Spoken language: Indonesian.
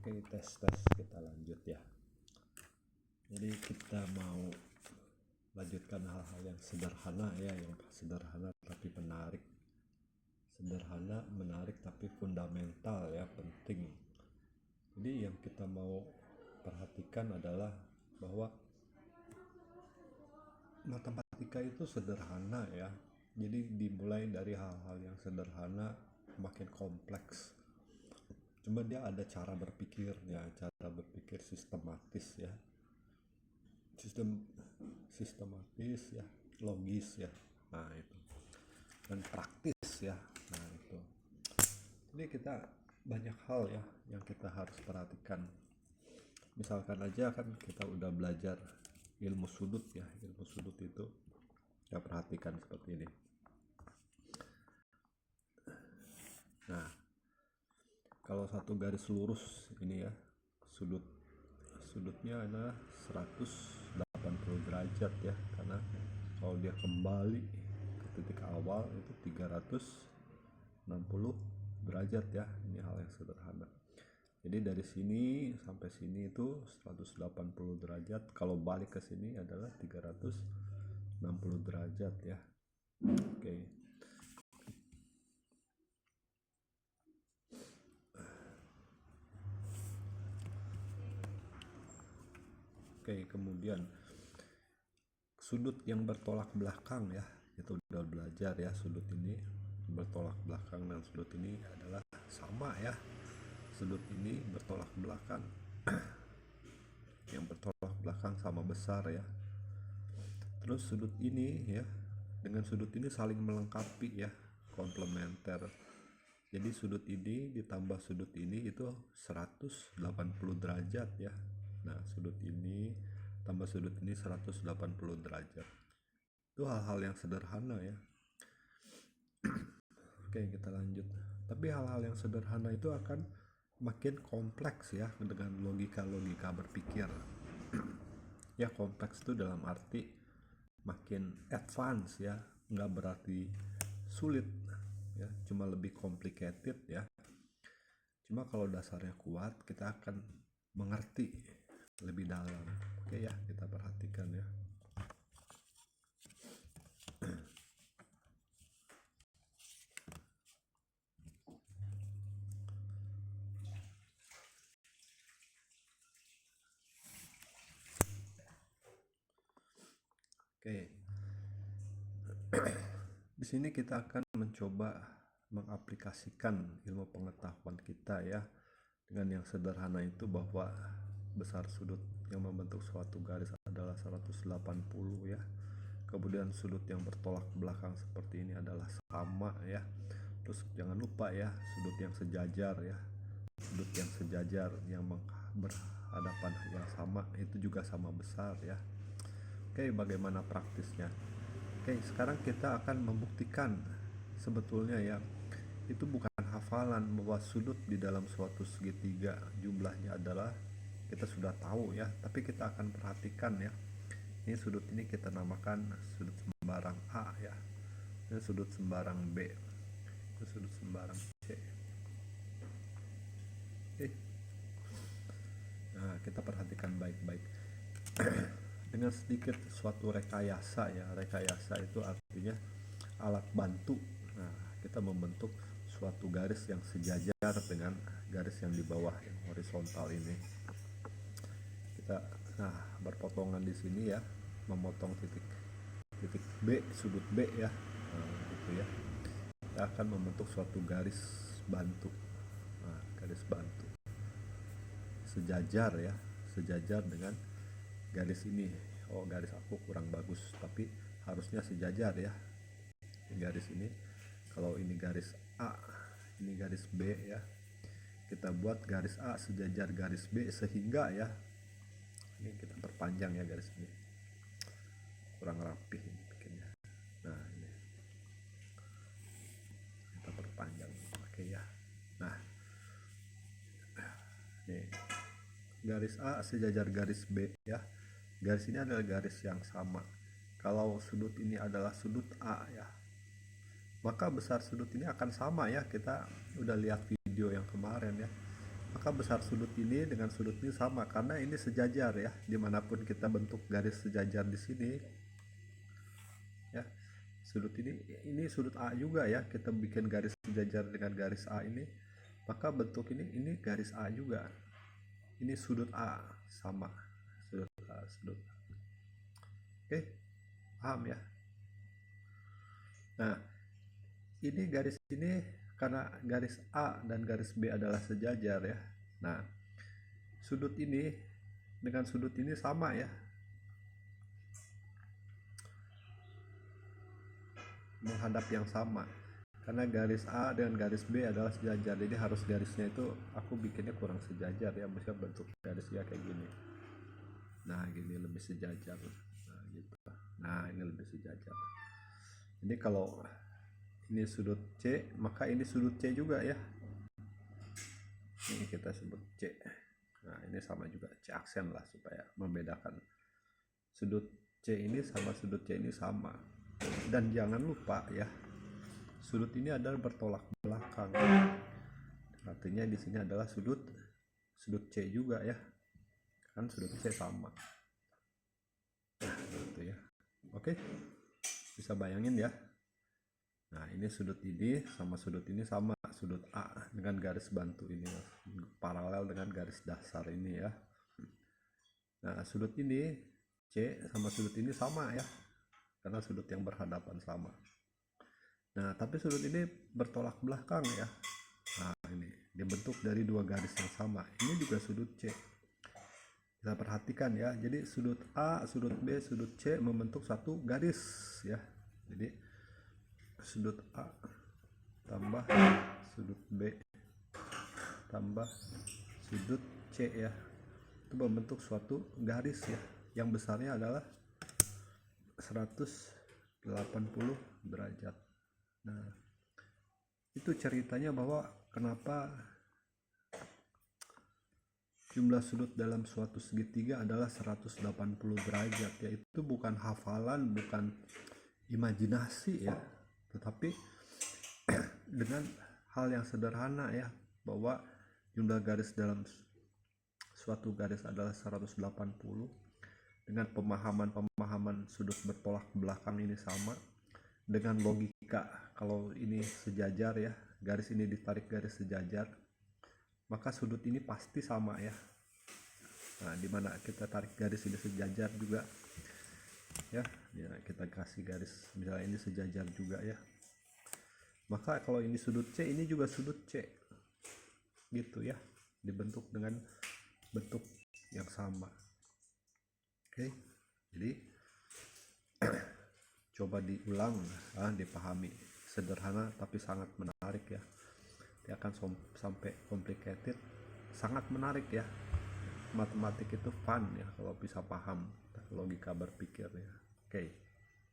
Oke, tes kita lanjut ya. Jadi kita mau lanjutkan hal-hal yang sederhana ya, yang sederhana tapi menarik. Sederhana, menarik tapi fundamental ya, penting. Jadi yang kita mau perhatikan adalah bahwa matematika itu sederhana ya. Jadi dimulai dari hal-hal yang sederhana makin kompleks. Cuma dia ada cara berpikirnya, cara berpikir sistematis ya. Sistematis ya, logis ya. Nah, itu. Dan praktis ya. Nah, itu. Jadi kita banyak hal ya yang kita harus perhatikan. Misalkan aja kan kita udah belajar ilmu sudut ya. Ilmu sudut itu kita perhatikan seperti ini. Nah, kalau satu garis lurus ini ya, sudutnya adalah 180 derajat ya, karena kalau dia kembali ke titik awal itu 360 derajat ya. Ini hal yang sederhana. Jadi dari sini sampai sini itu 180 derajat, kalau balik ke sini adalah 360 derajat ya. Oke. Oke, kemudian sudut yang bertolak belakang ya, itu udah belajar ya. Sudut ini bertolak belakang dan sudut ini adalah sama ya. Sudut ini bertolak belakang. Yang bertolak belakang sama besar ya. Terus sudut ini ya, dengan sudut ini saling melengkapi ya, komplementer. Jadi sudut ini ditambah sudut ini itu 180 derajat ya. Nah, sudut ini tambah sudut ini 180 derajat. Itu hal-hal yang sederhana ya. Oke, kita lanjut. Tapi hal-hal yang sederhana itu akan makin kompleks ya, dengan logika berpikir. Ya, kompleks itu dalam arti makin advance ya, nggak berarti sulit ya, cuma lebih complicated ya. Cuma kalau dasarnya kuat, kita akan mengerti lebih dalam. Oke ya, kita perhatikan ya. Oke. Di sini kita akan mencoba mengaplikasikan ilmu pengetahuan kita ya, dengan yang sederhana itu bahwa besar sudut yang membentuk suatu garis adalah 180 ya. Kemudian sudut yang bertolak belakang seperti ini adalah sama ya. Terus jangan lupa ya, sudut yang sejajar ya. Sudut yang sejajar yang berhadapan yang sama itu juga sama besar ya. Oke, bagaimana praktisnya? Oke, sekarang kita akan membuktikan sebetulnya ya, itu bukan hafalan bahwa sudut di dalam suatu segitiga jumlahnya adalah, kita sudah tahu ya, tapi kita akan perhatikan ya. Ini sudut ini kita namakan sudut sembarang A ya. Ini sudut sembarang B. Ini sudut sembarang C. Oke. Nah, kita perhatikan baik-baik. Dengan sedikit suatu rekayasa ya. Rekayasa itu artinya alat bantu. Nah, kita membentuk suatu garis yang sejajar dengan garis yang di bawah yang horizontal ini. Kita berpotongan di sini ya, memotong titik B, sudut B ya. Nah, gitu ya. Kita akan membentuk suatu garis bantu. Nah, garis bantu sejajar ya, sejajar dengan garis ini. Oh, garis aku kurang bagus, tapi harusnya sejajar ya. Ini garis ini, kalau ini garis A, ini garis B ya, kita buat garis A sejajar garis B sehingga ya, ini kita perpanjang ya garis ini, kurang rapih ini bikinnya. Nah, ini kita perpanjang, oke ya. Nah, ini garis A sejajar garis B ya. Garis ini adalah garis yang sama. Kalau sudut ini adalah sudut A ya, maka besar sudut ini akan sama ya. Kita udah lihat video yang kemarin ya. maka besar sudut ini dengan sudut ini sama karena ini sejajar ya. Dimanapun kita bentuk garis sejajar di sini ya, sudut ini sudut A juga ya, kita bikin garis sejajar dengan garis A ini, maka bentuk ini garis A juga, ini sudut A sama sudut A, sudut A. Oke, paham ya? Nah, ini garis ini karena garis A dan garis B adalah sejajar ya. Nah, sudut ini dengan sudut ini sama ya, menghadap yang sama karena garis A dengan garis B adalah sejajar, jadi harus garisnya itu aku bikinnya kurang sejajar ya, misalnya bentuk garisnya kayak gini. Nah, gini lebih sejajar. Nah, gitu. Nah, ini lebih sejajar. Jadi kalau ini sudut C, maka ini sudut C juga ya. Ini kita sebut C. Nah, ini sama juga, C aksen lah supaya membedakan. Sudut C ini sama sudut C ini sama. Dan jangan lupa ya, sudut ini adalah bertolak belakang. Artinya di sini adalah sudut C juga ya. Kan sudut C sama. Nah, gitu ya. Oke. Bisa bayangin ya. Nah, ini sudut ini sama sudut ini sama, sudut A dengan garis bantu ini paralel dengan garis dasar ini ya. Nah, sudut ini C sama sudut ini sama ya, karena sudut yang berhadapan sama. Nah, tapi sudut ini bertolak belakang ya. Nah, ini dibentuk dari dua garis yang sama. Ini juga sudut C. Kita perhatikan ya. Jadi sudut A, sudut B, sudut C membentuk satu garis ya. Jadi sudut A tambah sudut B tambah sudut C ya, itu membentuk suatu garis ya, yang besarnya adalah 180 derajat. Nah, itu ceritanya bahwa kenapa jumlah sudut dalam suatu segitiga adalah 180 derajat, yaitu bukan hafalan, bukan imajinasi ya, tetapi dengan hal yang sederhana ya, bahwa jumlah garis dalam suatu garis adalah 180 dengan pemahaman sudut bertolak belakang ini sama, dengan logika kalau ini sejajar ya, garis ini ditarik garis sejajar, maka sudut ini pasti sama ya. Nah, dimana kita tarik garis ini sejajar juga ya, kita kasih garis misalnya ini sejajar juga ya, maka kalau ini sudut C, ini juga sudut C gitu ya, dibentuk dengan bentuk yang sama. Oke, jadi coba diulang, dipahami, sederhana tapi sangat menarik ya. Dia akan sampai complicated, sangat menarik ya. Matematik itu fun ya kalau bisa paham logika berpikirnya. Oke.